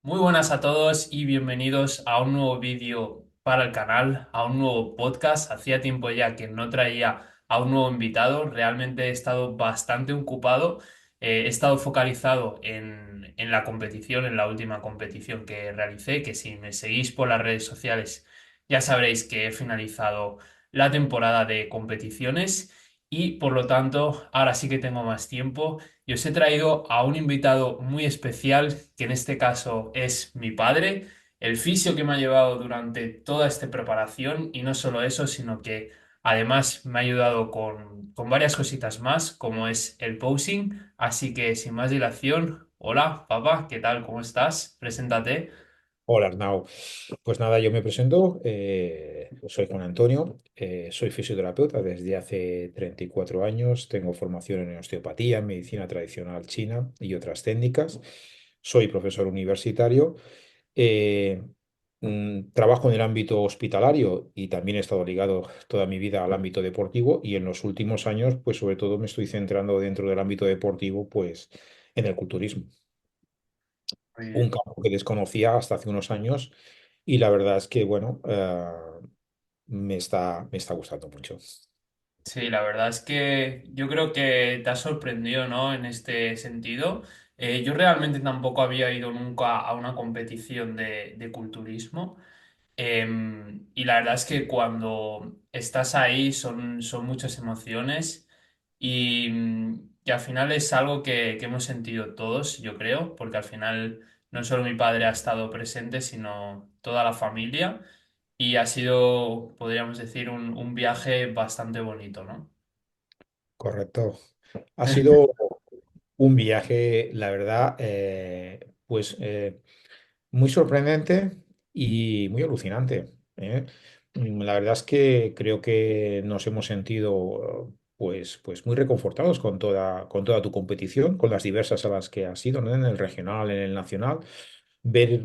Muy buenas a todos y bienvenidos a un nuevo vídeo para el canal, a un nuevo podcast. Hacía tiempo ya que no traía a un nuevo invitado. Realmente he estado bastante ocupado. He estado focalizado en la competición, en la última competición que realicé, que si me seguís por las redes sociales ya sabréis que he finalizado la temporada de competiciones y por lo tanto ahora sí que tengo más tiempo y os he traído a un invitado muy especial, que en este caso es mi padre, el fisio que me ha llevado durante toda esta preparación y no solo eso, sino que además me ha ayudado con varias cositas más, como es el posing. Así que sin más dilación, hola papá, ¿qué tal? ¿Cómo estás? Preséntate. Hola Arnau. Pues nada, yo me presento, soy Juan Antonio, soy fisioterapeuta desde hace 34 años, tengo formación en osteopatía, medicina tradicional china y otras técnicas, soy profesor universitario, eh, trabajo en el ámbito hospitalario y también he estado ligado toda mi vida al ámbito deportivo y en los últimos años pues sobre todo me estoy centrando dentro del ámbito deportivo pues en el culturismo, Muy un bien. campo que desconocía hasta hace unos años y la verdad es que, bueno, me está gustando mucho. Sí, la verdad es que yo creo que te ha sorprendido, ¿no? En este sentido. Yo realmente tampoco había ido nunca a una competición de culturismo. Y la verdad es que cuando estás ahí son muchas emociones y al final es algo que hemos sentido todos, yo creo, porque al final no solo mi padre ha estado presente, sino toda la familia y ha sido, podríamos decir, un viaje bastante bonito, ¿no? Correcto. Ha sido un viaje, la verdad, pues muy sorprendente y muy alucinante, ¿eh? La verdad es que creo que nos hemos sentido pues muy reconfortados con toda tu competición, con las diversas a las que has ido, ¿no? En el regional, en el nacional, ver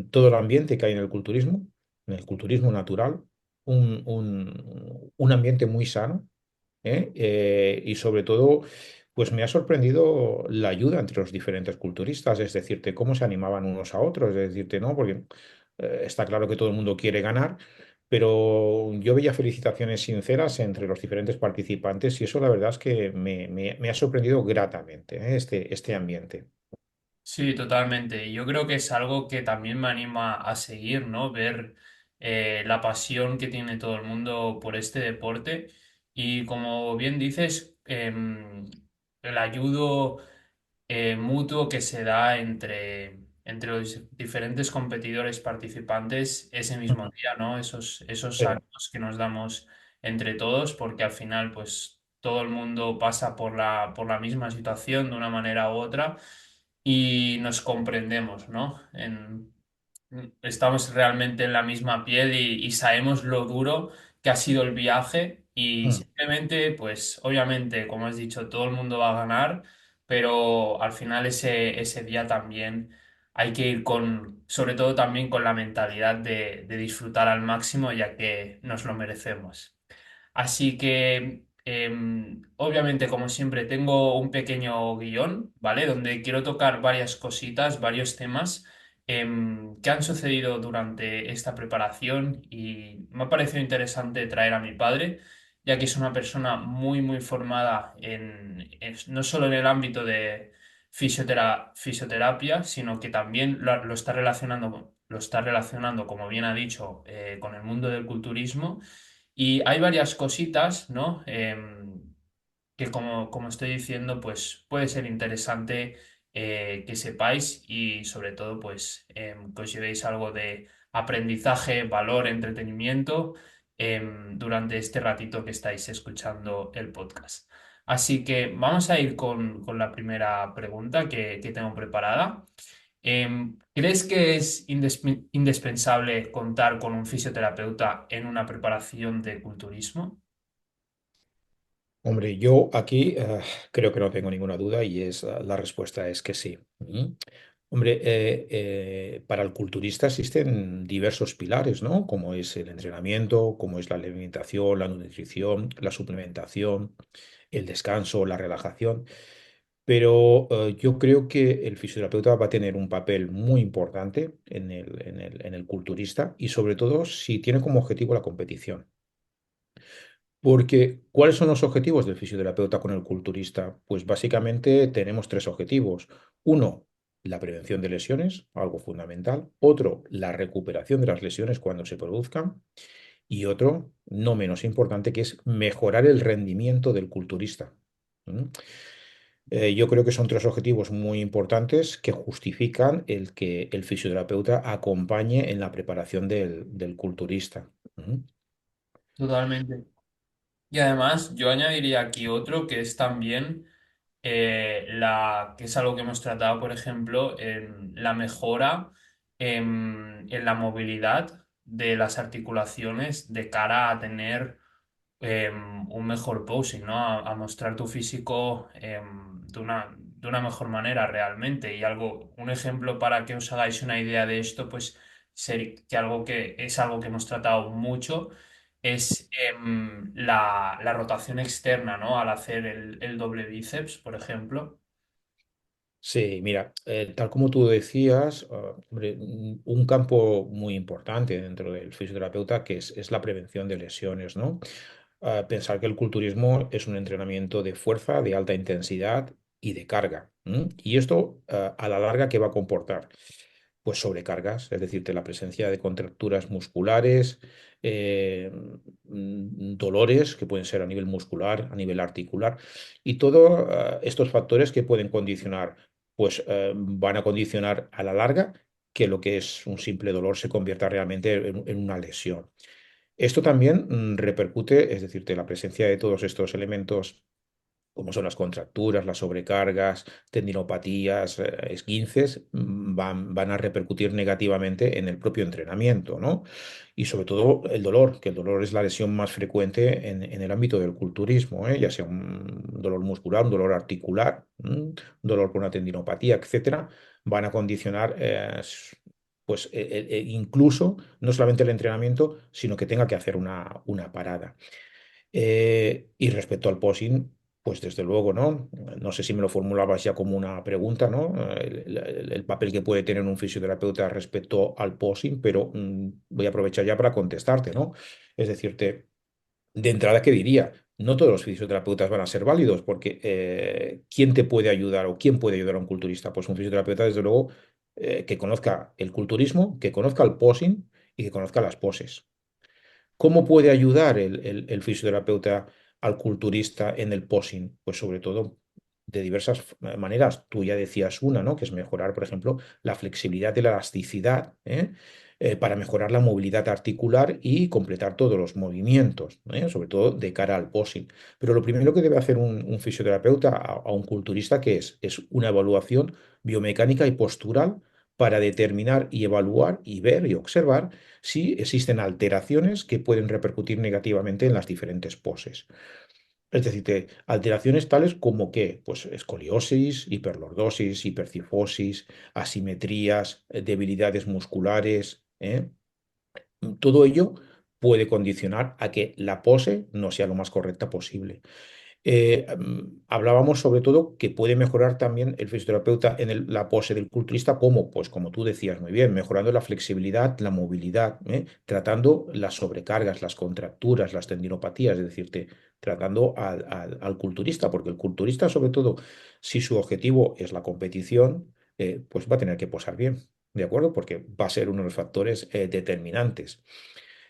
todo el ambiente que hay en el culturismo natural, un ambiente muy sano, ¿eh? Y sobre todo, pues me ha sorprendido la ayuda entre los diferentes culturistas, es decirte, cómo se animaban unos a otros, es decirte, no, porque está claro que todo el mundo quiere ganar, pero yo veía felicitaciones sinceras entre los diferentes participantes y eso la verdad es que me ha sorprendido gratamente, ¿eh? Este ambiente. Sí, totalmente. Y yo creo que es algo que también me anima a seguir, ¿no? Ver la pasión que tiene todo el mundo por este deporte. Y como bien dices, el ayudo mutuo que se da entre los diferentes competidores participantes ese mismo día, ¿no? Esos Sí. ánimos que nos damos entre todos, porque al final, pues, todo el mundo pasa por la misma situación de una manera u otra y nos comprendemos, ¿no? Estamos realmente en la misma piel y sabemos lo duro que ha sido el viaje y Mm. simplemente, pues obviamente, como has dicho, todo el mundo va a ganar, pero al final ese día también hay que ir con, sobre todo también con la mentalidad de disfrutar al máximo, ya que nos lo merecemos. Así que, obviamente, como siempre, tengo un pequeño guión, ¿vale? Donde quiero tocar varias cositas, varios temas que han sucedido durante esta preparación y me ha parecido interesante traer a mi padre, ya que es una persona muy, muy formada no solo en el ámbito de fisioterapia, sino que también lo está relacionando, como bien ha dicho, con el mundo del culturismo y hay varias cositas, ¿no? Que como estoy diciendo, pues puede ser interesante que sepáis y sobre todo, pues que os llevéis algo de aprendizaje, valor, entretenimiento durante este ratito que estáis escuchando el podcast. Así que vamos a ir con la primera pregunta que tengo preparada. ¿Crees que es indispensable contar con un fisioterapeuta en una preparación de culturismo? Hombre, yo aquí creo que no tengo ninguna duda y la respuesta es que sí. Hombre, para el culturista existen diversos pilares, ¿no? Como es el entrenamiento, como es la alimentación, la nutrición, la suplementación, el descanso, la relajación. pero yo creo que el fisioterapeuta va a tener un papel muy importante en el culturista y sobre todo si tiene como objetivo la competición. Porque, ¿cuáles son los objetivos del fisioterapeuta con el culturista? Pues básicamente tenemos tres objetivos. Uno, la prevención de lesiones, algo fundamental. Otro, la recuperación de las lesiones cuando se produzcan. Y otro, no menos importante, que es mejorar el rendimiento del culturista. ¿Mm? Yo creo que son tres objetivos muy importantes que justifican el que el fisioterapeuta acompañe en la preparación del culturista. ¿Mm? Totalmente. Y además, yo añadiría aquí otro que es también que es algo que hemos tratado, por ejemplo, en la mejora en la movilidad de las articulaciones de cara a tener un mejor posing, ¿no? A mostrar tu físico de una mejor manera realmente. Y algo, un ejemplo para que os hagáis una idea de esto, pues que algo que es algo que hemos tratado mucho es la rotación externa, ¿no? Al hacer el doble bíceps, por ejemplo. Sí, mira, tal como tú decías, hombre, un campo muy importante dentro del fisioterapeuta que es la prevención de lesiones, ¿no? Pensar que el culturismo es un entrenamiento de fuerza, de alta intensidad y de carga. ¿M? Y esto, a la larga, ¿qué va a comportar? Pues sobrecargas, es decir, la presencia de contracturas musculares, dolores que pueden ser a nivel muscular, a nivel articular, y todos estos factores que pueden condicionar pues van a condicionar a la larga que lo que es un simple dolor se convierta realmente en una lesión. Esto también repercute, es decir, la presencia de todos estos elementos como son las contracturas, las sobrecargas, tendinopatías, esguinces, van a repercutir negativamente en el propio entrenamiento, ¿no? Y sobre todo el dolor, que el dolor es la lesión más frecuente en el ámbito del culturismo, ¿eh? Ya sea un dolor muscular, un dolor articular, un dolor por una tendinopatía, etcétera, van a condicionar, pues, incluso no solamente el entrenamiento, sino que tenga que hacer una parada. Y respecto al posing, pues desde luego, ¿no? No sé si me lo formulabas ya como una pregunta, ¿no? El papel que puede tener un fisioterapeuta respecto al posing, pero voy a aprovechar ya para contestarte, ¿no? Es decirte, de entrada, ¿qué diría? No todos los fisioterapeutas van a ser válidos, porque ¿quién te puede ayudar o quién puede ayudar a un culturista? Pues un fisioterapeuta, desde luego, que conozca el culturismo, que conozca el posing y que conozca las poses. ¿Cómo puede ayudar el fisioterapeuta al culturista en el posing? Pues sobre todo de diversas maneras. Tú ya decías una, ¿no? Que es mejorar, por ejemplo, la flexibilidad y la elasticidad, ¿eh? Para mejorar la movilidad articular y completar todos los movimientos, ¿eh? Sobre todo de cara al posing. Pero lo primero que debe hacer un fisioterapeuta a un culturista, que es una evaluación biomecánica y postural para determinar y evaluar y ver y observar si existen alteraciones que pueden repercutir negativamente en las diferentes poses. Es decir, alteraciones tales como que, pues, escoliosis, hiperlordosis, hipercifosis, asimetrías, debilidades musculares, ¿eh? Todo ello puede condicionar a que la pose no sea lo más correcta posible. Hablábamos sobre todo que puede mejorar también el fisioterapeuta en la pose del culturista, como, pues como tú decías muy bien, mejorando la flexibilidad, la movilidad, tratando las sobrecargas, las contracturas, las tendinopatías, es decir, tratando al culturista, porque el culturista, sobre todo, si su objetivo es la competición, pues va a tener que posar bien, ¿de acuerdo? Porque va a ser uno de los factores determinantes.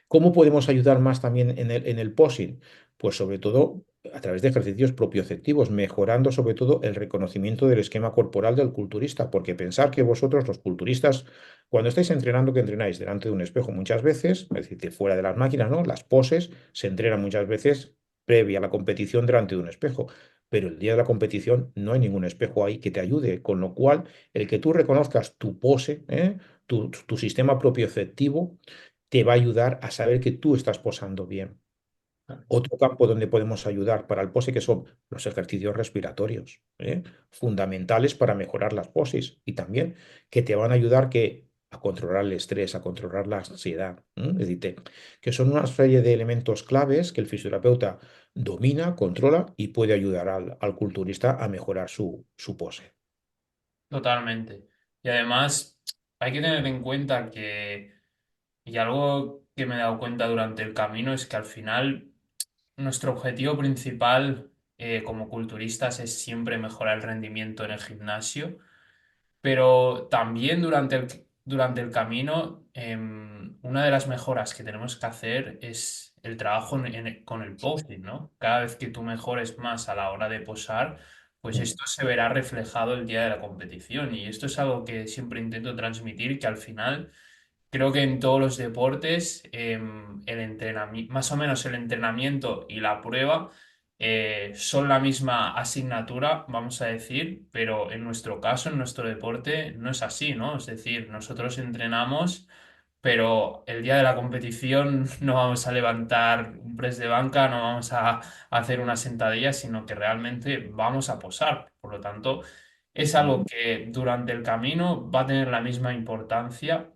¿Cómo podemos ayudar más también en el posing? Pues sobre todo a través de ejercicios propioceptivos, mejorando sobre todo el reconocimiento del esquema corporal del culturista, porque pensar que vosotros, los culturistas, cuando estáis entrenando, que entrenáis delante de un espejo muchas veces, es decir, fuera de las máquinas, ¿no? Las poses se entrenan muchas veces previa a la competición delante de un espejo, pero el día de la competición no hay ningún espejo ahí que te ayude, con lo cual el que tú reconozcas tu pose, tu sistema propioceptivo, te va a ayudar a saber que tú estás posando bien. Otro campo donde podemos ayudar para el pose que son los ejercicios respiratorios, fundamentales para mejorar las poses y también que te van a ayudar a controlar el estrés, a controlar la ansiedad. Es decir, que son una serie de elementos claves que el fisioterapeuta domina, controla y puede ayudar al culturista a mejorar su pose. Totalmente. Y además hay que tener en cuenta que, y algo que me he dado cuenta durante el camino es que al final nuestro objetivo principal como culturistas es siempre mejorar el rendimiento en el gimnasio, pero también durante el camino, una de las mejoras que tenemos que hacer es el trabajo con el posing, ¿no? Cada vez que tú mejores más a la hora de posar, pues Mm. esto se verá reflejado el día de la competición. Y esto es algo que siempre intento transmitir, que al final creo que en todos los deportes, el entrenamiento, más o menos el entrenamiento y la prueba son la misma asignatura, vamos a decir, pero en nuestro caso, en nuestro deporte, no es así, ¿no? Es decir, nosotros entrenamos, pero el día de la competición no vamos a levantar un press de banca, no vamos a hacer una sentadilla, sino que realmente vamos a posar. Por lo tanto, es algo que durante el camino va a tener la misma importancia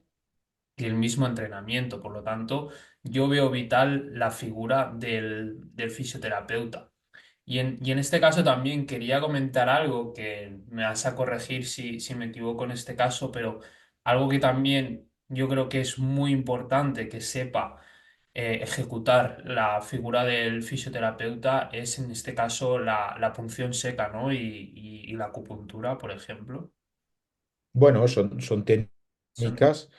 y el mismo entrenamiento. Por lo tanto, yo veo vital la figura del fisioterapeuta. Y en este caso también quería comentar algo que me vas a corregir si me equivoco en este caso, pero algo que también yo creo que es muy importante que sepa ejecutar la figura del fisioterapeuta es en este caso la punción seca, ¿no? Y la acupuntura, por ejemplo. Bueno, son Son- técnicas,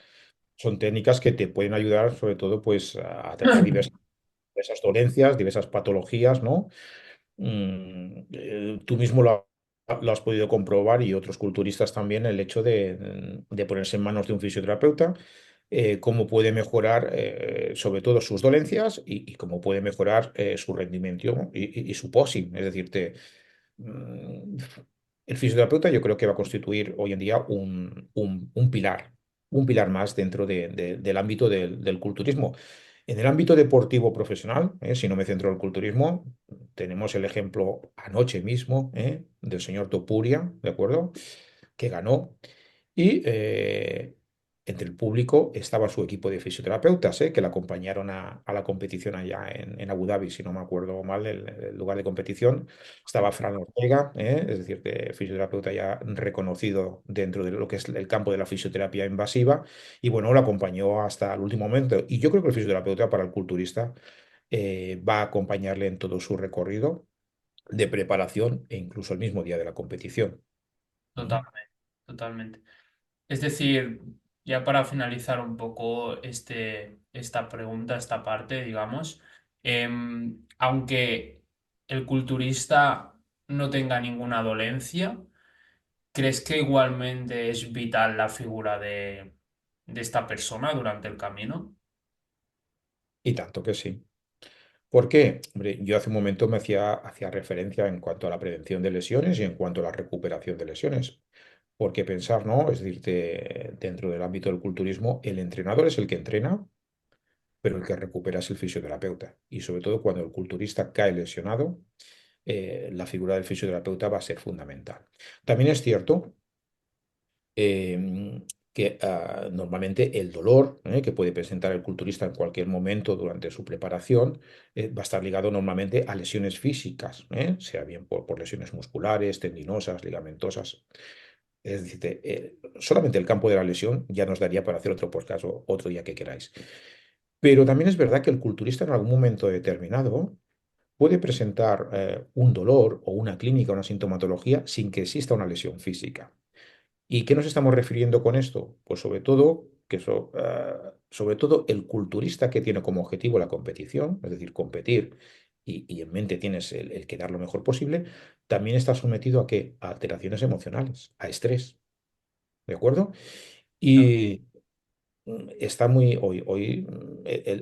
son técnicas que te pueden ayudar sobre todo pues, a tratar diversas dolencias, diversas patologías, ¿no? Tú mismo lo has podido comprobar y otros culturistas también el hecho de ponerse en manos de un fisioterapeuta, cómo puede mejorar sobre todo sus dolencias y cómo puede mejorar su rendimiento y su posing. Es decir, mm, el fisioterapeuta yo creo que va a constituir hoy en día un pilar más dentro del ámbito del culturismo. En el ámbito deportivo profesional, si no me centro en el culturismo, tenemos el ejemplo anoche mismo, del señor Topuria, ¿de acuerdo? Que ganó. Y entre el público estaba su equipo de fisioterapeutas, que le acompañaron a la competición allá en Abu Dhabi, si no me acuerdo mal, el lugar de competición. Estaba Fran Ortega, es decir, fisioterapeuta ya reconocido dentro de lo que es el campo de la fisioterapia invasiva. Y bueno, lo acompañó hasta el último momento. Y yo creo que el fisioterapeuta para el culturista va a acompañarle en todo su recorrido de preparación e incluso el mismo día de la competición. ¿Mm? Totalmente, totalmente. Es decir, ya para finalizar un poco esta pregunta, esta parte, digamos, aunque el culturista no tenga ninguna dolencia, ¿crees que igualmente es vital la figura de esta persona durante el camino? Y tanto que sí. ¿Por qué? Hombre, yo hace un momento hacía referencia en cuanto a la prevención de lesiones y en cuanto a la recuperación de lesiones. Porque pensar, ¿no? Es decir, dentro del ámbito del culturismo, el entrenador es el que entrena, pero el que recupera es el fisioterapeuta. Y sobre todo cuando el culturista cae lesionado, la figura del fisioterapeuta va a ser fundamental. También es cierto que normalmente el dolor que puede presentar el culturista en cualquier momento durante su preparación va a estar ligado normalmente a lesiones físicas, sea bien por lesiones musculares, tendinosas, ligamentosas. Es decir, solamente el campo de la lesión ya nos daría para hacer otro podcast o otro día que queráis. Pero también es verdad que el culturista en algún momento determinado puede presentar un dolor o una clínica, una sintomatología sin que exista una lesión física. ¿Y qué nos estamos refiriendo con esto? Pues sobre todo sobre todo el culturista que tiene como objetivo la competición, es decir, competir y en mente tienes el quedar lo mejor posible, también está sometido a qué? A alteraciones emocionales, a estrés, ¿de acuerdo? Y está hoy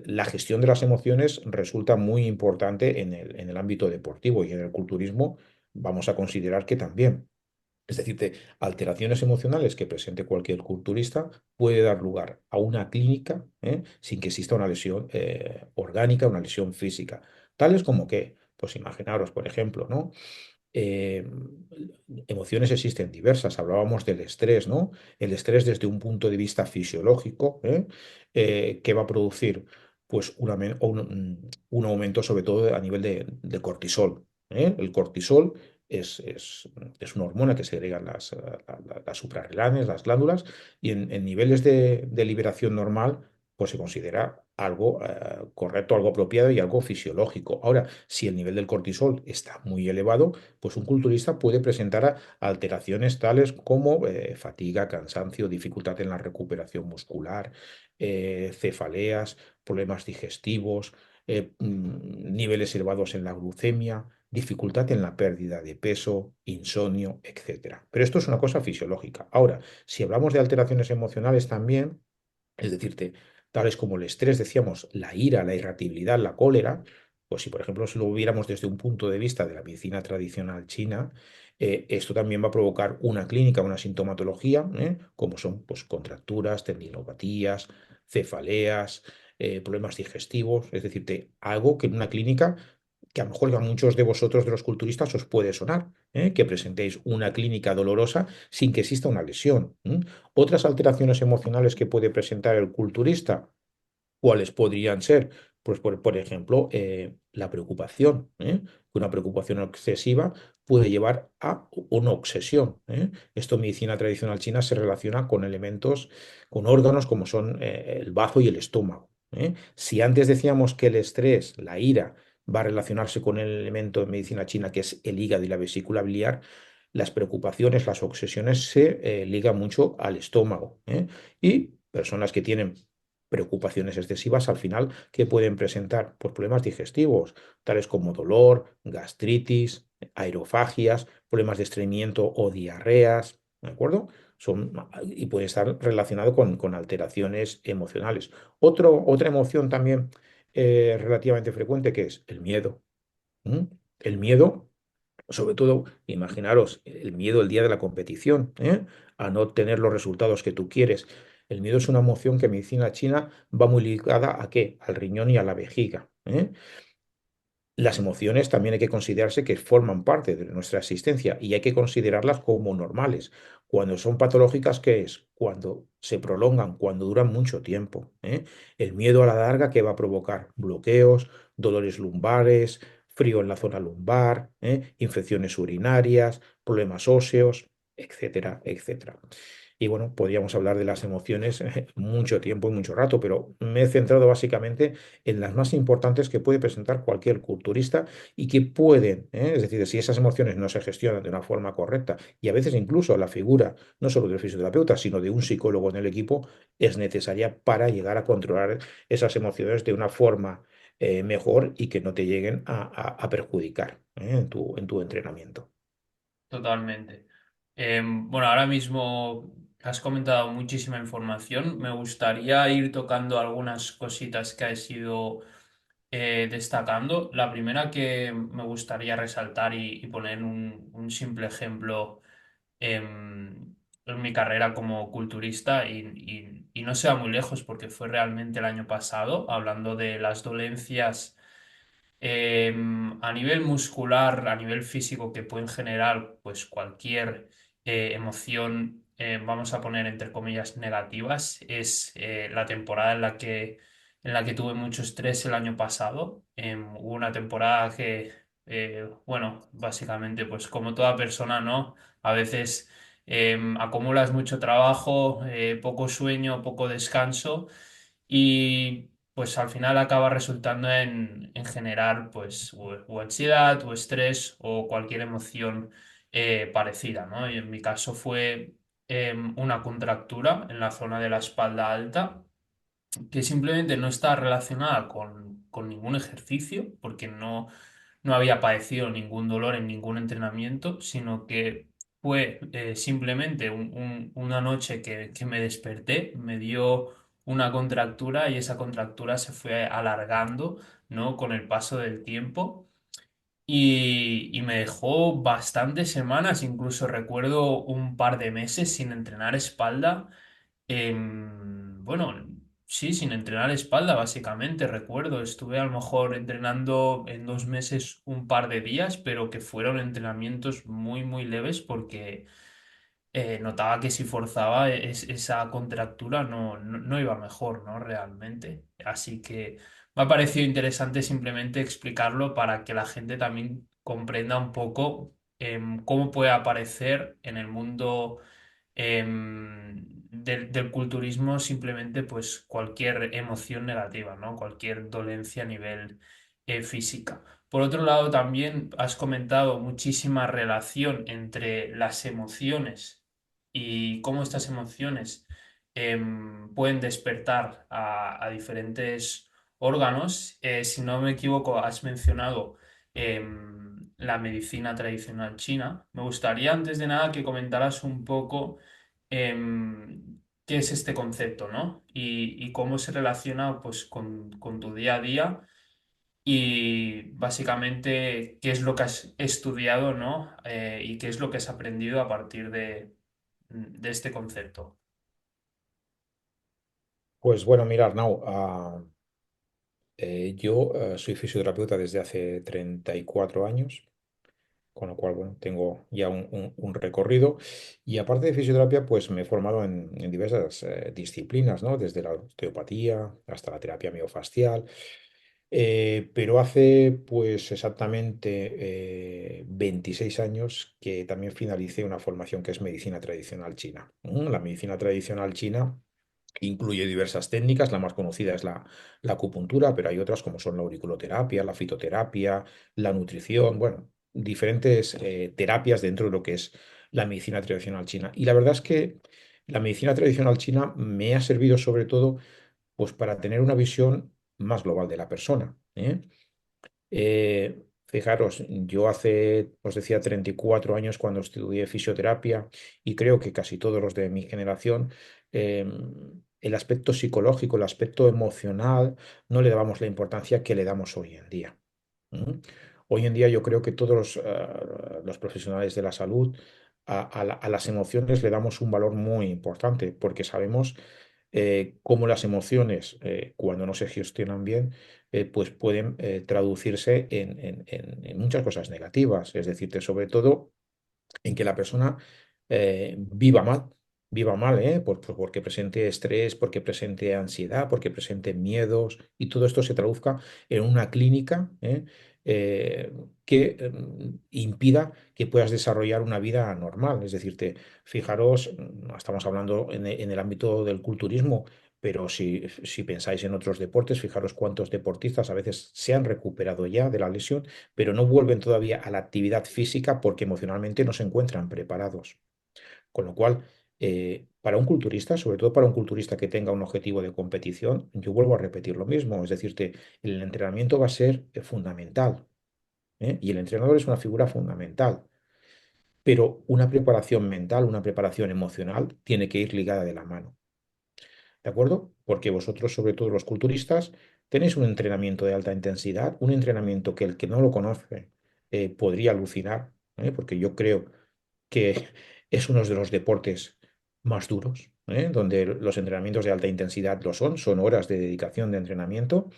la gestión de las emociones resulta muy importante en el ámbito deportivo y en el culturismo vamos a considerar que también. Es decir, alteraciones emocionales que presente cualquier culturista puede dar lugar a una clínica, sin que exista una lesión orgánica, una lesión física. Tales como que, pues imaginaros, por ejemplo, ¿no? Eh, Emociones existen diversas. Hablábamos del estrés, ¿no? El estrés desde un punto de vista fisiológico, ¿qué va a producir? pues un aumento sobre todo a nivel de cortisol. ¿Eh? El cortisol es una hormona que segregan las suprarrenales, las glándulas, y en niveles de liberación normal, pues se considera algo correcto, algo apropiado y algo fisiológico. Ahora, si el nivel del cortisol está muy elevado, pues un culturista puede presentar alteraciones tales como fatiga, cansancio, dificultad en la recuperación muscular, cefaleas, problemas digestivos, niveles elevados en la glucemia, dificultad en la pérdida de peso, insomnio, etcétera. Pero esto es una cosa fisiológica. Ahora, si hablamos de alteraciones emocionales también, es decir, tales como el estrés, decíamos, la ira, la irritabilidad, la cólera, pues si por ejemplo si lo viéramos desde un punto de vista de la medicina tradicional china, esto también va a provocar una clínica, una sintomatología, como son pues, contracturas, tendinopatías, cefaleas, problemas digestivos, es decir, algo que en una clínica que a lo mejor a muchos de vosotros, de los culturistas, os puede sonar, que presentéis una clínica dolorosa sin que exista una lesión. Otras alteraciones emocionales que puede presentar el culturista, ¿cuáles podrían ser? Pues, por ejemplo, la preocupación. Una preocupación excesiva puede llevar a una obsesión. Esto en medicina tradicional china se relaciona con elementos, con órganos como son el bazo y el estómago. Si antes decíamos que el estrés, la ira, va a relacionarse con el elemento en medicina china que es el hígado y la vesícula biliar, las preocupaciones, las obsesiones se ligan mucho al estómago. Y personas que tienen preocupaciones excesivas al final que pueden presentar por problemas digestivos, tales como dolor, gastritis, aerofagias, problemas de estreñimiento o diarreas, ¿de acuerdo? Y puede estar relacionado con alteraciones emocionales. Otra emoción también relativamente frecuente que es el miedo. ¿m? El miedo, sobre todo, imaginaros el miedo el día de la competición, a no tener los resultados que tú quieres. El miedo es una emoción que en medicina china va muy ligada ¿a qué? Al riñón y a la vejiga. Las emociones también hay que considerarse que forman parte de nuestra existencia y hay que considerarlas como normales. Cuando son patológicas, ¿qué es? Cuando se prolongan, cuando duran mucho tiempo. El miedo a la larga que va a provocar bloqueos, dolores lumbares, frío en la zona lumbar, infecciones urinarias, problemas óseos, etcétera, etcétera. Y bueno, podríamos hablar de las emociones mucho tiempo y mucho rato, pero me he centrado básicamente en las más importantes que puede presentar cualquier culturista y que pueden, es decir, si esas emociones no se gestionan de una forma correcta y a veces incluso la figura no solo del fisioterapeuta, sino de un psicólogo en el equipo es necesaria para llegar a controlar esas emociones de una forma mejor y que no te lleguen a perjudicar en tu entrenamiento. Totalmente. Bueno, ahora mismo has comentado muchísima información. Me gustaría ir tocando algunas cositas que has ido destacando. La primera que me gustaría resaltar y poner un simple ejemplo en mi carrera como culturista y no sea muy lejos porque fue realmente el año pasado, hablando de las dolencias a nivel muscular, a nivel físico que pueden generar pues cualquier emoción, vamos a poner entre comillas negativas, es la temporada en la que tuve mucho estrés el año pasado. Hubo una temporada que, bueno, básicamente pues como toda persona, ¿no? A veces acumulas mucho trabajo, poco sueño, poco descanso y pues al final acaba resultando en generar pues o ansiedad o estrés o cualquier emoción parecida, ¿no? Y en mi caso fue una contractura en la zona de la espalda alta que simplemente no está relacionada con ningún ejercicio, porque no había padecido ningún dolor en ningún entrenamiento, sino que fue simplemente una noche que me desperté, me dio una contractura y esa contractura se fue alargando, ¿no? Con el paso del tiempo. Y me dejó bastantes semanas, incluso recuerdo un par de meses sin entrenar espalda. Bueno, sí, sin entrenar espalda, básicamente. Recuerdo, estuve a lo mejor entrenando en 2 meses un par de días, pero que fueron entrenamientos muy, muy leves porque notaba que si forzaba esa contractura no iba mejor, ¿no? Realmente. Así que me ha parecido interesante simplemente explicarlo para que la gente también comprenda un poco cómo puede aparecer en el mundo del culturismo simplemente pues cualquier emoción negativa, ¿no? Cualquier dolencia a nivel física. Por otro lado, también has comentado muchísima relación entre las emociones y cómo estas emociones pueden despertar a diferentes órganos. Si no me equivoco, has mencionado la medicina tradicional china. Me gustaría antes de nada que comentaras un poco qué es este concepto, ¿no? Y cómo se relaciona pues, con tu día a día y básicamente qué es lo que has estudiado, ¿no? Y qué es lo que has aprendido a partir de este concepto. Pues bueno, mirar, Arnau, yo soy fisioterapeuta desde hace 34 años, con lo cual, bueno, tengo ya un recorrido. Y aparte de fisioterapia, pues me he formado en diversas disciplinas, ¿no? Desde la osteopatía hasta la terapia miofascial. Pero hace pues exactamente 26 años que también finalicé una formación que es medicina tradicional china. La medicina tradicional china incluye diversas técnicas, la más conocida es la acupuntura, pero hay otras como son la auriculoterapia, la fitoterapia, la nutrición, bueno, diferentes terapias dentro de lo que es la medicina tradicional china. Y la verdad es que la medicina tradicional china me ha servido sobre todo pues para tener una visión más global de la persona, ¿eh? Fijaros, yo hace, os decía, 34 años cuando estudié fisioterapia y creo que casi todos los de mi generación, eh, el aspecto psicológico, el aspecto emocional, no le dábamos la importancia que le damos hoy en día. ¿Mm? Hoy en día yo creo que todos los profesionales de la salud a las emociones le damos un valor muy importante porque sabemos cómo las emociones, cuando no se gestionan bien, pues pueden traducirse en muchas cosas negativas. Es decir, sobre todo en que la persona viva mal, viva mal, ¿eh? Porque presente estrés, porque presente ansiedad, porque presente miedos, y todo esto se traduzca en una clínica, eh, que impida que puedas desarrollar una vida normal. Es decir, fijaros, no estamos hablando en el ámbito del culturismo. Pero si pensáis en otros deportes, fijaros cuántos deportistas a veces se han recuperado ya de la lesión pero no vuelven todavía a la actividad física porque emocionalmente no se encuentran preparados. Con lo cual, para un culturista, sobre todo para un culturista que tenga un objetivo de competición, yo vuelvo a repetir lo mismo, es decirte, el entrenamiento va a ser fundamental, ¿eh? Y el entrenador es una figura fundamental, pero una preparación mental, una preparación emocional tiene que ir ligada de la mano. ¿De acuerdo? Porque vosotros, sobre todo los culturistas, tenéis un entrenamiento de alta intensidad, un entrenamiento que el que no lo conoce podría alucinar, porque yo creo que es uno de los deportes más duros, donde los entrenamientos de alta intensidad son horas de dedicación de entrenamiento,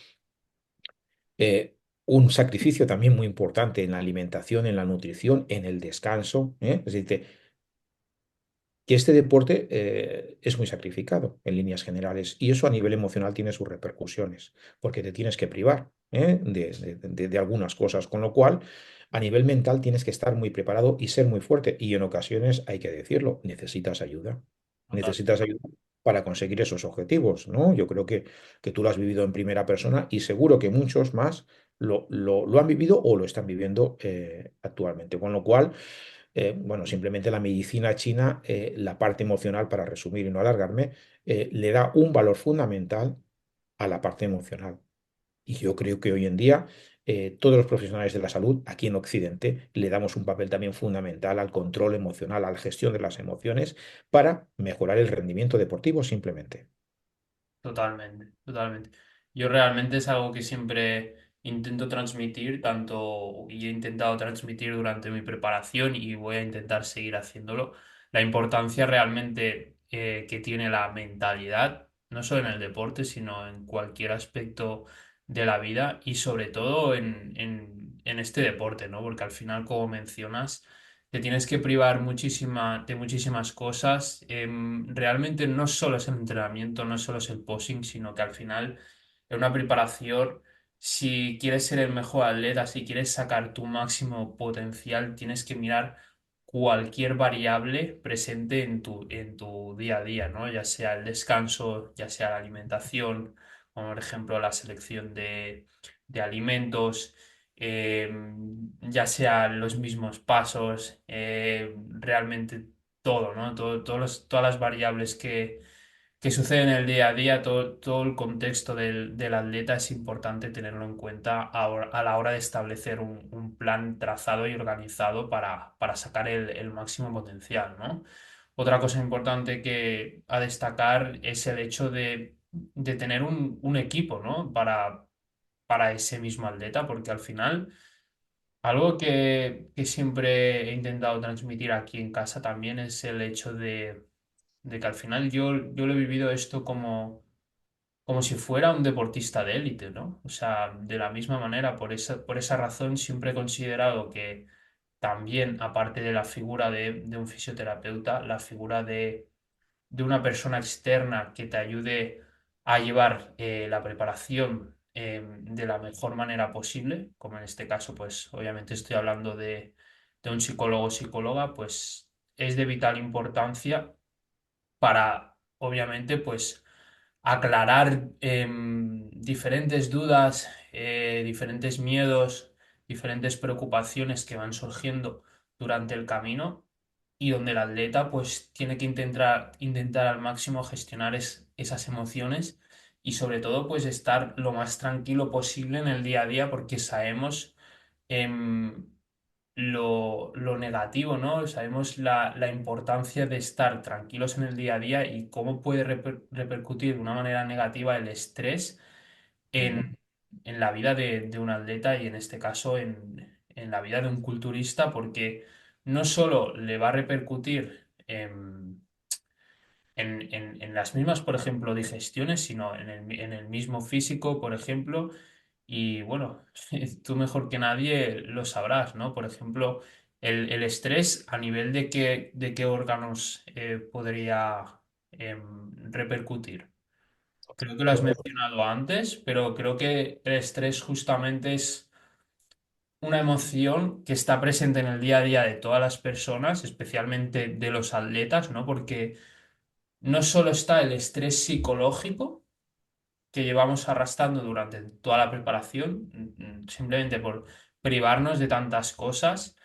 eh, un sacrificio también muy importante en la alimentación, en la nutrición, en el descanso, Es decir, que este deporte es muy sacrificado en líneas generales y eso a nivel emocional tiene sus repercusiones, porque te tienes que privar de algunas cosas, con lo cual a nivel mental tienes que estar muy preparado y ser muy fuerte y en ocasiones, hay que decirlo, Total. necesitas ayuda para conseguir esos objetivos, ¿no? Yo creo que tú lo has vivido en primera persona y seguro que muchos más lo han vivido o lo están viviendo actualmente, con lo cual bueno, simplemente la medicina china, la parte emocional, para resumir y no alargarme, le da un valor fundamental a la parte emocional. Y yo creo que hoy en día todos los profesionales de la salud aquí en Occidente le damos un papel también fundamental al control emocional, a la gestión de las emociones para mejorar el rendimiento deportivo simplemente. Totalmente, totalmente. Yo realmente es algo que siempre intento transmitir, tanto y he intentado transmitir durante mi preparación y voy a intentar seguir haciéndolo, la importancia realmente que tiene la mentalidad, no solo en el deporte, sino en cualquier aspecto de la vida y sobre todo en este deporte, ¿no? Porque al final, como mencionas, te tienes que privar de muchísimas cosas. Realmente no solo es el entrenamiento, no solo es el posing, sino que al final en una preparación, si quieres ser el mejor atleta, si quieres sacar tu máximo potencial, tienes que mirar cualquier variable presente en tu día a día, ¿no? Ya sea el descanso, ya sea la alimentación, como por ejemplo la selección de alimentos, eh, ya sean los mismos pasos, realmente todo, ¿no? Todas las variables que suceden en el día a día, todo el contexto del atleta es importante tenerlo en cuenta a la hora de establecer un plan trazado y organizado para sacar el máximo potencial, ¿no? Otra cosa importante que a destacar es el hecho de tener un equipo, ¿no? Para ese mismo atleta, porque al final algo que siempre he intentado transmitir aquí en casa también es el hecho de que al final yo lo he vivido esto como si fuera un deportista de élite, ¿no? O sea, de la misma manera, por esa razón siempre he considerado que también, aparte de la figura de un fisioterapeuta, la figura de una persona externa que te ayude a llevar la preparación de la mejor manera posible, como en este caso, pues obviamente estoy hablando de un psicólogo o psicóloga, pues es de vital importancia para, obviamente, pues aclarar diferentes dudas, diferentes miedos, diferentes preocupaciones que van surgiendo durante el camino y donde el atleta pues tiene que intentar al máximo gestionar esas emociones y sobre todo pues estar lo más tranquilo posible en el día a día porque sabemos em, lo negativo, ¿no? Sabemos la importancia de estar tranquilos en el día a día y cómo puede repercutir de una manera negativa el estrés en, Ujú. en la vida de un atleta y en este caso en la vida de un culturista, porque no solo le va a repercutir en las mismas, por ejemplo, digestiones, sino en el mismo físico, por ejemplo. Y bueno, tú mejor que nadie lo sabrás, ¿no? Por ejemplo, el estrés a nivel de qué órganos podría repercutir. Creo que lo has Bueno, mencionado antes, pero creo que el estrés justamente es una emoción que está presente en el día a día de todas las personas, especialmente de los atletas, ¿no? Porque no solo está el estrés psicológico que llevamos arrastrando durante toda la preparación, simplemente por privarnos de tantas cosas,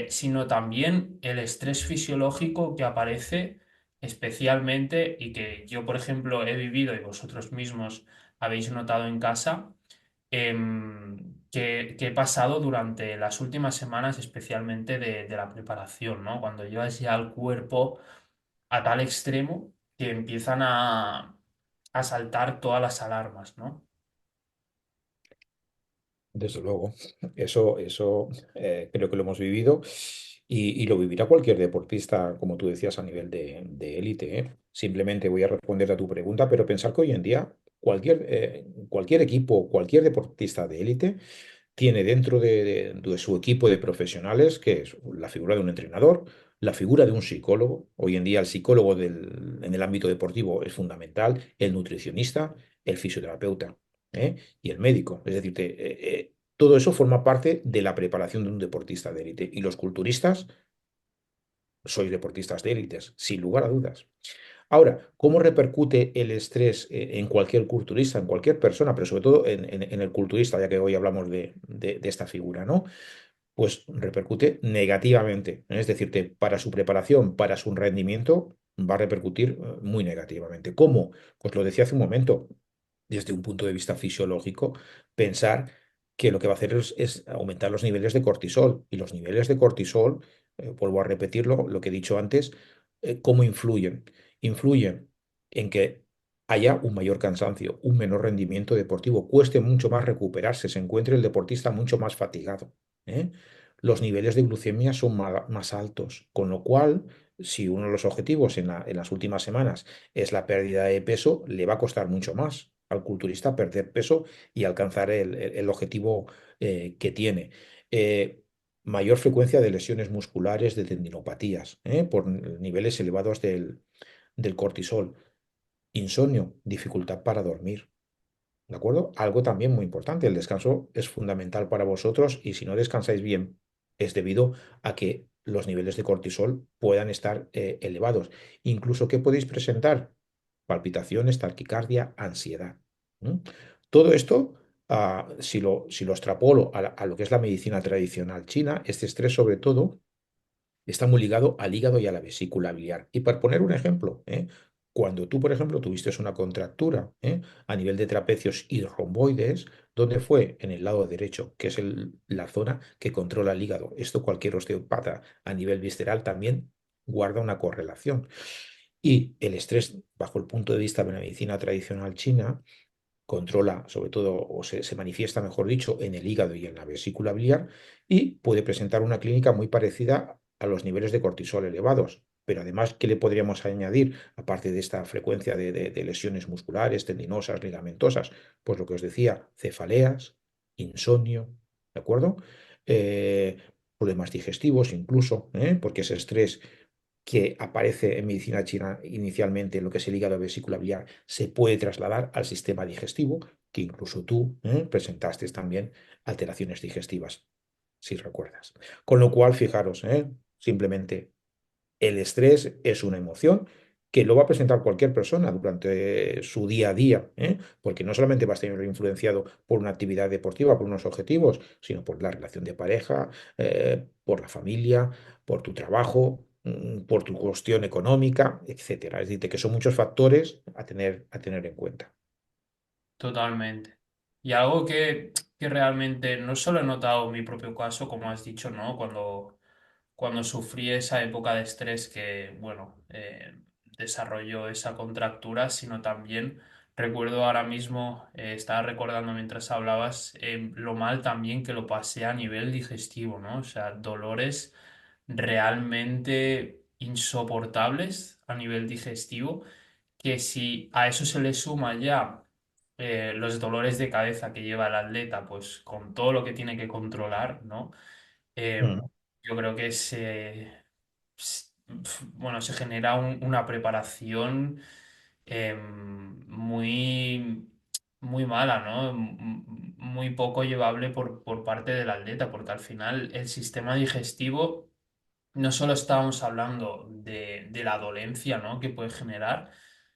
sino también el estrés fisiológico que aparece especialmente y que yo, por ejemplo, he vivido y vosotros mismos habéis notado en casa, que he pasado durante las últimas semanas, especialmente de la preparación, ¿no? Cuando llevas ya el cuerpo a tal extremo que empiezan a saltar todas las alarmas, ¿no? desde luego, eso creo que lo hemos vivido y lo vivirá cualquier deportista, como tú decías, a nivel de élite, ¿eh? Simplemente voy a responder a tu pregunta, pero pensar que hoy en día cualquier equipo, cualquier deportista de élite tiene dentro de su equipo de profesionales, que es la figura de un entrenador, la figura de un psicólogo. Hoy en día el psicólogo en el ámbito deportivo es fundamental, el nutricionista, el fisioterapeuta, ¿eh? Y el médico. Es decir, todo eso forma parte de la preparación de un deportista de élite. Y los culturistas sois deportistas de élites, sin lugar a dudas. Ahora, ¿cómo repercute el estrés en cualquier culturista, en cualquier persona, pero sobre todo en el culturista, ya que hoy hablamos de esta figura, ¿no? Pues repercute negativamente. Es decir, para su preparación, para su rendimiento, va a repercutir muy negativamente. ¿Cómo? Pues lo decía hace un momento, desde un punto de vista fisiológico, pensar que lo que va a hacer es aumentar los niveles de cortisol. Y los niveles de cortisol, vuelvo a repetirlo, lo que he dicho antes, ¿cómo influyen? Influyen en que haya un mayor cansancio, un menor rendimiento deportivo, cueste mucho más recuperarse, se encuentre el deportista mucho más fatigado. ¿Eh? Los niveles de glucemia son más altos, con lo cual, si uno de los objetivos en las últimas semanas es la pérdida de peso, le va a costar mucho más al culturista perder peso y alcanzar el objetivo que tiene. mayor frecuencia de lesiones musculares, de tendinopatías, por niveles elevados del cortisol, insomnio, dificultad para dormir. ¿De acuerdo? Algo también muy importante, el descanso es fundamental para vosotros y si no descansáis bien es debido a que los niveles de cortisol puedan estar elevados. Incluso, ¿qué podéis presentar? Palpitaciones, taquicardia, ansiedad. ¿Mm? Todo esto, si lo extrapolo a lo que es la medicina tradicional china, este estrés sobre todo está muy ligado al hígado y a la vesícula biliar. Y para poner un ejemplo, cuando tú, por ejemplo, tuviste una contractura a nivel de trapecios y romboides, ¿dónde fue? En el lado derecho, que es la zona que controla el hígado. Esto cualquier osteópata a nivel visceral también guarda una correlación. Y el estrés, bajo el punto de vista de la medicina tradicional china, controla, sobre todo, o se manifiesta, mejor dicho, en el hígado y en la vesícula biliar y puede presentar una clínica muy parecida a los niveles de cortisol elevados. Pero además, ¿qué le podríamos añadir, aparte de esta frecuencia de lesiones musculares, tendinosas, ligamentosas? Pues lo que os decía, cefaleas, insomnio, ¿de acuerdo? Eh, Problemas digestivos incluso, porque ese estrés que aparece en medicina china inicialmente en lo que es el hígado vesícula biliar, se puede trasladar al sistema digestivo, que incluso tú presentaste también alteraciones digestivas, si recuerdas. Con lo cual, fijaros, simplemente el estrés es una emoción que lo va a presentar cualquier persona durante su día a día, porque no solamente va a estar influenciado por una actividad deportiva, por unos objetivos, sino por la relación de pareja, por la familia, por tu trabajo, por tu cuestión económica, etcétera. Es decir, que son muchos factores a tener en cuenta. Totalmente. Y algo que realmente no solo he notado en mi propio caso, como has dicho, ¿no? Cuando sufrí esa época de estrés que, bueno, desarrolló esa contractura, sino también recuerdo ahora mismo, estaba recordando mientras hablabas, lo mal también que lo pasé a nivel digestivo, ¿no? O sea, dolores realmente insoportables a nivel digestivo, que si a eso se le suma ya los dolores de cabeza que lleva el atleta, pues con todo lo que tiene que controlar, ¿no? Mm. Yo creo que bueno, se genera una preparación muy, muy mala, ¿no? Muy poco llevable por parte del atleta, porque al final el sistema digestivo no solo estábamos hablando de la dolencia, ¿no? que puede generar,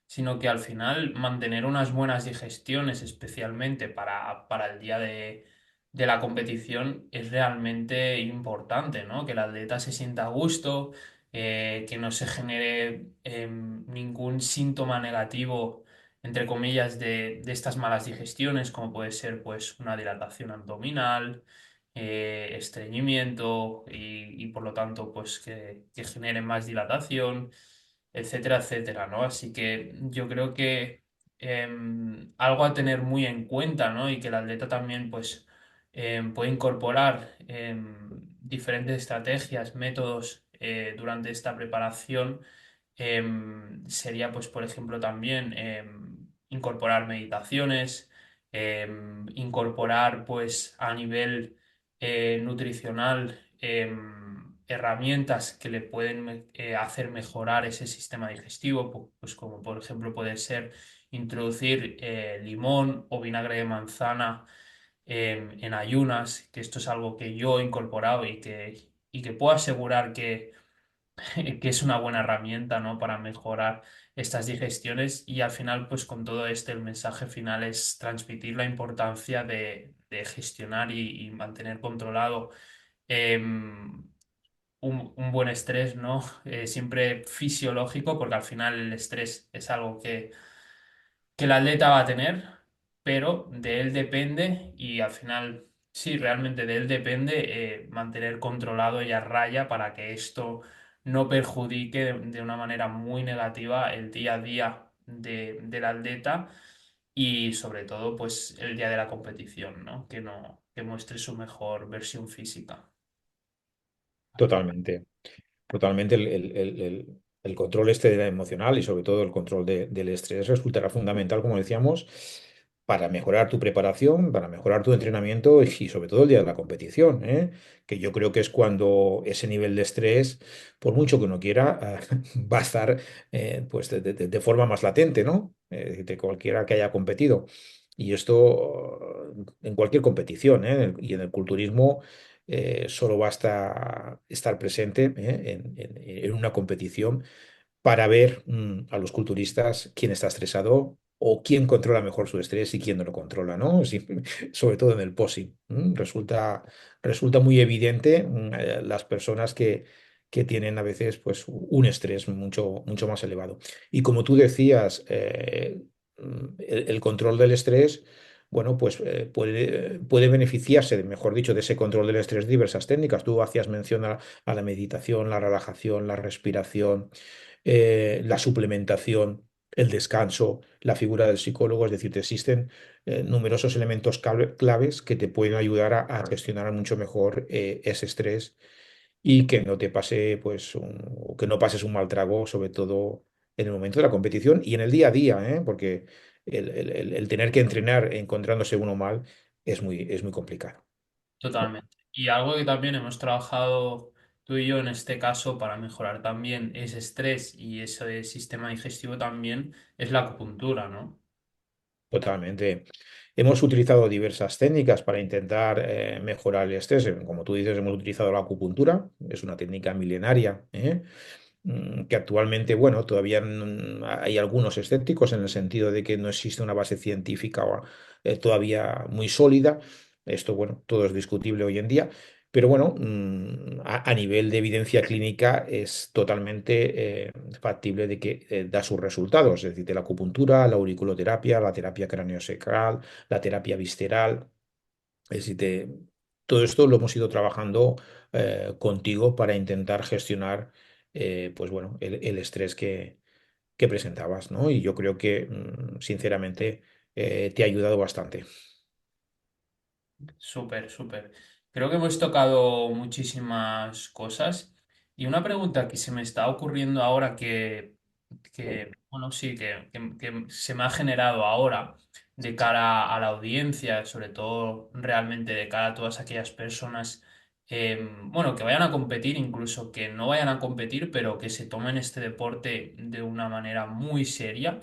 sino que al final mantener unas buenas digestiones, especialmente para el día de la competición, es realmente importante, ¿no? Que el atleta se sienta a gusto, que no se genere ningún síntoma negativo, entre comillas, de estas malas digestiones, como puede ser pues una dilatación abdominal, estreñimiento y por lo tanto pues que genere más dilatación, etcétera, etcétera, ¿no? Así que yo creo que algo a tener muy en cuenta, ¿no? Y que el atleta también pues puede incorporar diferentes estrategias, métodos durante esta preparación. Sería pues por ejemplo también incorporar meditaciones, incorporar pues a nivel nutricional, herramientas que le pueden hacer mejorar ese sistema digestivo, pues como por ejemplo puede ser introducir limón o vinagre de manzana en ayunas, que esto es algo que yo he incorporado y que puedo asegurar que es una buena herramienta, ¿no? para mejorar estas digestiones y al final, pues con todo esto, el mensaje final es transmitir la importancia de gestionar y mantener controlado un buen estrés, ¿no? Siempre fisiológico, porque al final el estrés es algo que el atleta va a tener, pero de él depende y al final, sí, realmente de él depende mantener controlado y a raya para que esto no perjudique de una manera muy negativa el día a día del atleta y sobre todo pues el día de la competición, ¿no? Que muestre su mejor versión física. Totalmente. Totalmente el control este de la emocional y sobre todo el control del estrés resultará fundamental, como decíamos, para mejorar tu preparación, para mejorar tu entrenamiento y sobre todo el día de la competición, ¿eh? Que yo creo que es cuando ese nivel de estrés, por mucho que uno quiera, va a estar pues de forma más latente, ¿no? De cualquiera que haya competido. Y esto en cualquier competición, ¿eh? Y en el culturismo solo basta estar presente, en una competición para ver a los culturistas quién está estresado o quién controla mejor su estrés y quién no lo controla, ¿no? Sí, sobre todo en el posing. Resulta muy evidente las personas que tienen a veces pues, un estrés mucho más elevado. Y como tú decías, el control del estrés. Bueno, pues puede beneficiarse, mejor dicho, de ese control del estrés de diversas técnicas. Tú hacías mención a la meditación, la relajación, la respiración, la suplementación, el descanso, la figura del psicólogo, es decir, te existen numerosos elementos claves que te pueden ayudar a gestionar mucho mejor ese estrés y que no te pase, pues, o que no pases un mal trago, sobre todo en el momento de la competición y en el día a día, ¿eh? Porque el tener que entrenar encontrándose uno mal es muy complicado. Totalmente. Y algo que también hemos trabajado tú y yo en este caso para mejorar también ese estrés y ese sistema digestivo también es la acupuntura, ¿no? Totalmente. Hemos utilizado diversas técnicas para intentar mejorar el estrés. Como tú dices, hemos utilizado la acupuntura, es una técnica milenaria, que actualmente, bueno, todavía hay algunos escépticos en el sentido de que no existe una base científica todavía muy sólida. Esto, bueno, todo es discutible hoy en día, pero bueno, a nivel de evidencia clínica es totalmente factible de que da sus resultados, es decir, de la acupuntura, la auriculoterapia, la terapia craneosacral, la terapia visceral. Es decir, todo esto lo hemos ido trabajando contigo para intentar gestionar, pues bueno, el estrés que presentabas, ¿no? Y yo creo que, sinceramente, te ha ayudado bastante. Súper, súper. Creo que hemos tocado muchísimas cosas y una pregunta que se me está ocurriendo ahora bueno, sí, que se me ha generado ahora de cara a la audiencia, sobre todo realmente de cara a todas aquellas personas, bueno, que vayan a competir, incluso que no vayan a competir, pero que se tomen este deporte de una manera muy seria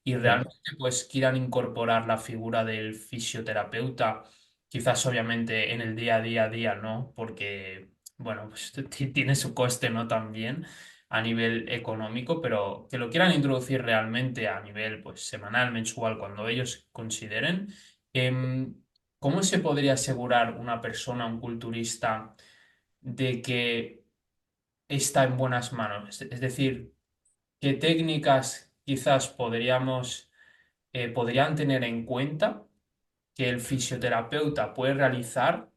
y Sí. realmente pues quieran incorporar la figura del fisioterapeuta. Quizás obviamente en el día a día no, porque bueno, pues tiene su coste, ¿no? También a nivel económico, pero que lo quieran introducir realmente a nivel pues semanal, mensual, cuando ellos consideren. Em, ¿Cómo se podría asegurar una persona, un culturista, de que está en buenas manos? Es decir, ¿qué técnicas quizás podrían tener en cuenta que el fisioterapeuta puede realizar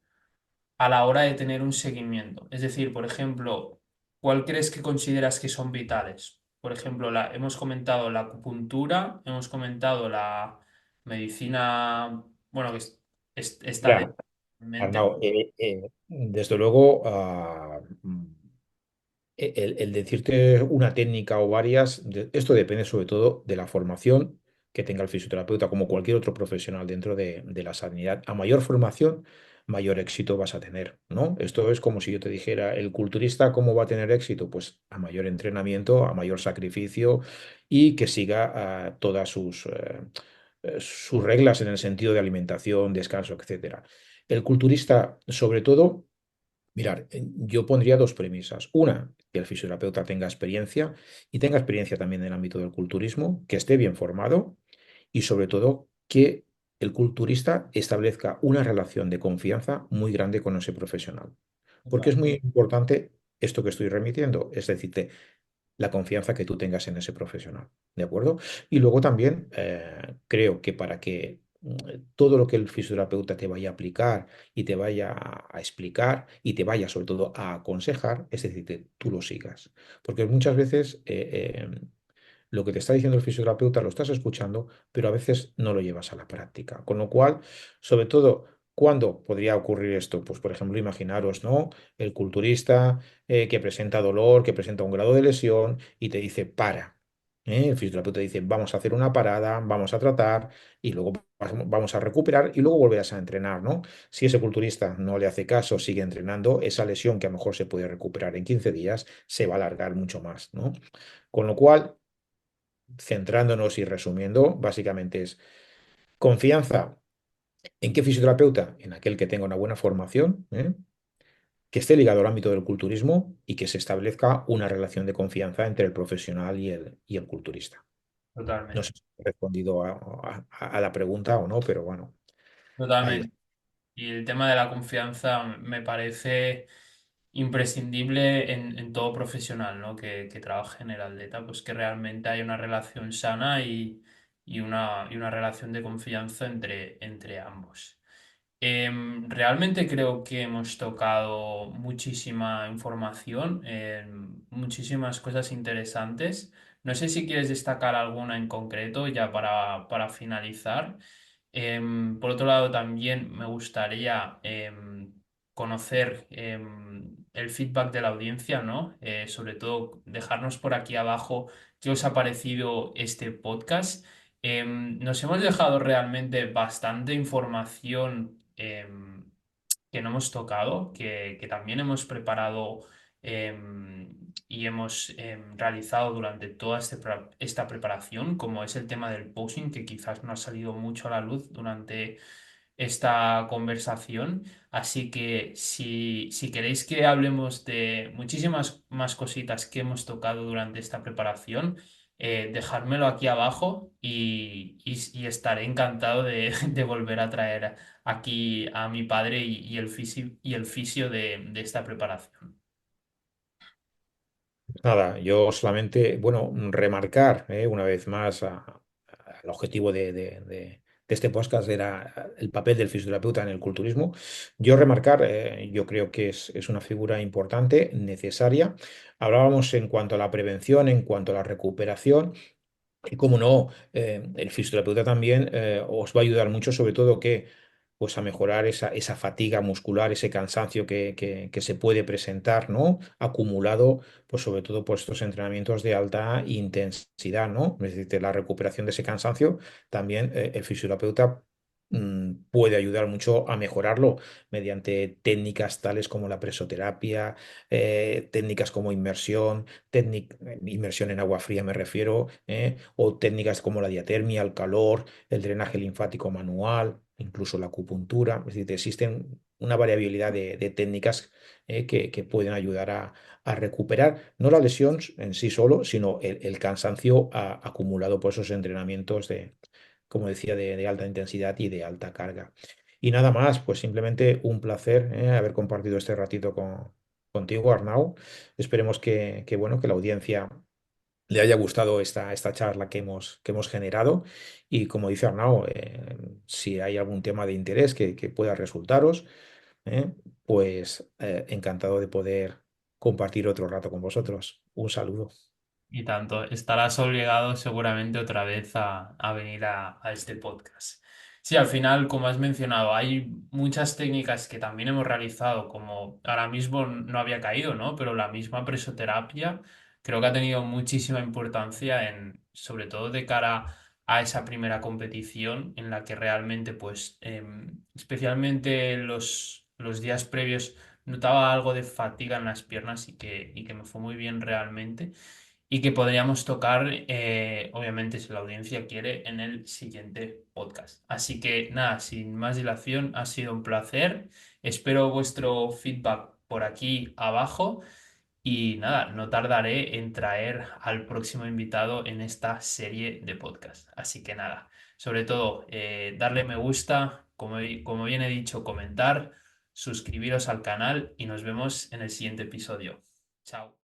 a la hora de tener un seguimiento? Es decir, por ejemplo, ¿cuál crees que consideras que son vitales? Por ejemplo, hemos comentado la acupuntura, hemos comentado la medicina, bueno, que está de Mira, mente. Arnau, desde luego, el decirte una técnica o varias, esto depende sobre todo de la formación que tenga el fisioterapeuta, como cualquier otro profesional dentro de la sanidad. A mayor formación, mayor éxito vas a tener, ¿no? Esto es como si yo te dijera, el culturista, ¿cómo va a tener éxito? Pues a mayor entrenamiento, a mayor sacrificio y que siga todas sus reglas en el sentido de alimentación, descanso, etcétera. El culturista, sobre todo, mirar, yo pondría dos premisas. Una, que el fisioterapeuta tenga experiencia y tenga experiencia también en el ámbito del culturismo, que esté bien formado y sobre todo que el culturista establezca una relación de confianza muy grande con ese profesional. Porque es muy importante esto que estoy remitiendo, es decir, la confianza que tú tengas en ese profesional, ¿de acuerdo? Y luego también creo que para que todo lo que el fisioterapeuta te vaya a aplicar y te vaya a explicar y te vaya sobre todo a aconsejar, es decir, que tú lo sigas. Porque muchas veces lo que te está diciendo el fisioterapeuta lo estás escuchando, pero a veces no lo llevas a la práctica. Con lo cual, sobre todo, ¿cuándo podría ocurrir esto? Pues, por ejemplo, imaginaros, ¿no? El culturista que presenta dolor, que presenta un grado de lesión y te dice, para. El fisioterapeuta dice, vamos a hacer una parada, vamos a tratar y luego vamos a recuperar y luego volverás a entrenar, ¿no? Si ese culturista no le hace caso, sigue entrenando, esa lesión que a lo mejor se puede recuperar en 15 días, se va a alargar mucho más, ¿no? Con lo cual, centrándonos y resumiendo, básicamente es confianza. ¿En qué fisioterapeuta? En aquel que tenga una buena formación, que esté ligado al ámbito del culturismo y que se establezca una relación de confianza entre el profesional y el culturista. No Totalmente. sé si he respondido a la pregunta o no, pero bueno, ahí está. Totalmente. Y el tema de la confianza me parece imprescindible en todo profesional, ¿no? Que trabaje en el atleta, pues que realmente haya una relación sana y una relación de confianza entre ambos. Realmente creo que hemos tocado muchísima información, muchísimas cosas interesantes. No sé si quieres destacar alguna en concreto ya para finalizar. Por otro lado, también me gustaría conocer el feedback de la audiencia, ¿no? Sobre todo, dejarnos por aquí abajo qué os ha parecido este podcast. Nos hemos dejado realmente bastante información que no hemos tocado, que también hemos preparado y hemos realizado durante toda esta preparación, como es el tema del posing, que quizás no ha salido mucho a la luz durante esta conversación. Así que si queréis que hablemos de muchísimas más cositas que hemos tocado durante esta preparación, dejármelo aquí abajo y estaré encantado de, de volver a traer aquí a mi padre y el fisio de esta preparación. Nada, yo solamente, bueno, remarcar una vez más el objetivo de este podcast era el papel del fisioterapeuta en el culturismo. Yo remarcar, yo creo que es una figura importante, necesaria. Hablábamos en cuanto a la prevención, en cuanto a la recuperación. Y como no, el fisioterapeuta también os va a ayudar mucho, sobre todo que pues a mejorar esa fatiga muscular, ese cansancio que se puede presentar, ¿no? Acumulado, pues sobre todo por estos entrenamientos de alta intensidad, ¿no? Es decir, la recuperación de ese cansancio, también el fisioterapeuta puede ayudar mucho a mejorarlo mediante técnicas tales como la presoterapia, técnicas como inmersión en agua fría me refiero, o técnicas como la diatermia, el calor, el drenaje linfático manual, incluso la acupuntura. Es decir, existen una variabilidad de técnicas que pueden ayudar a recuperar no la lesión en sí solo, sino el cansancio acumulado por esos entrenamientos como decía, de alta intensidad y de alta carga. Y nada más, pues simplemente un placer haber compartido este ratito contigo, Arnau. Esperemos bueno, que la audiencia le haya gustado esta charla que hemos generado. Y como dice Arnau, si hay algún tema de interés que pueda resultaros, eh, pues encantado de poder compartir otro rato con vosotros. Un saludo. Y tanto, estarás obligado seguramente otra vez a venir a este podcast. Sí, al final, como has mencionado, hay muchas técnicas que también hemos realizado, como ahora mismo no había caído, ¿no? Pero la misma presoterapia creo que ha tenido muchísima importancia sobre todo de cara a esa primera competición en la que realmente, pues, especialmente los días previos, notaba algo de fatiga en las piernas y que me fue muy bien realmente y que podríamos tocar, obviamente, si la audiencia quiere, en el siguiente podcast. Así que nada, sin más dilación, ha sido un placer. Espero vuestro feedback por aquí abajo y nada, no tardaré en traer al próximo invitado en esta serie de podcast. Así que nada, sobre todo, darle me gusta, como bien he dicho, comentar, suscribiros al canal y nos vemos en el siguiente episodio. Chao.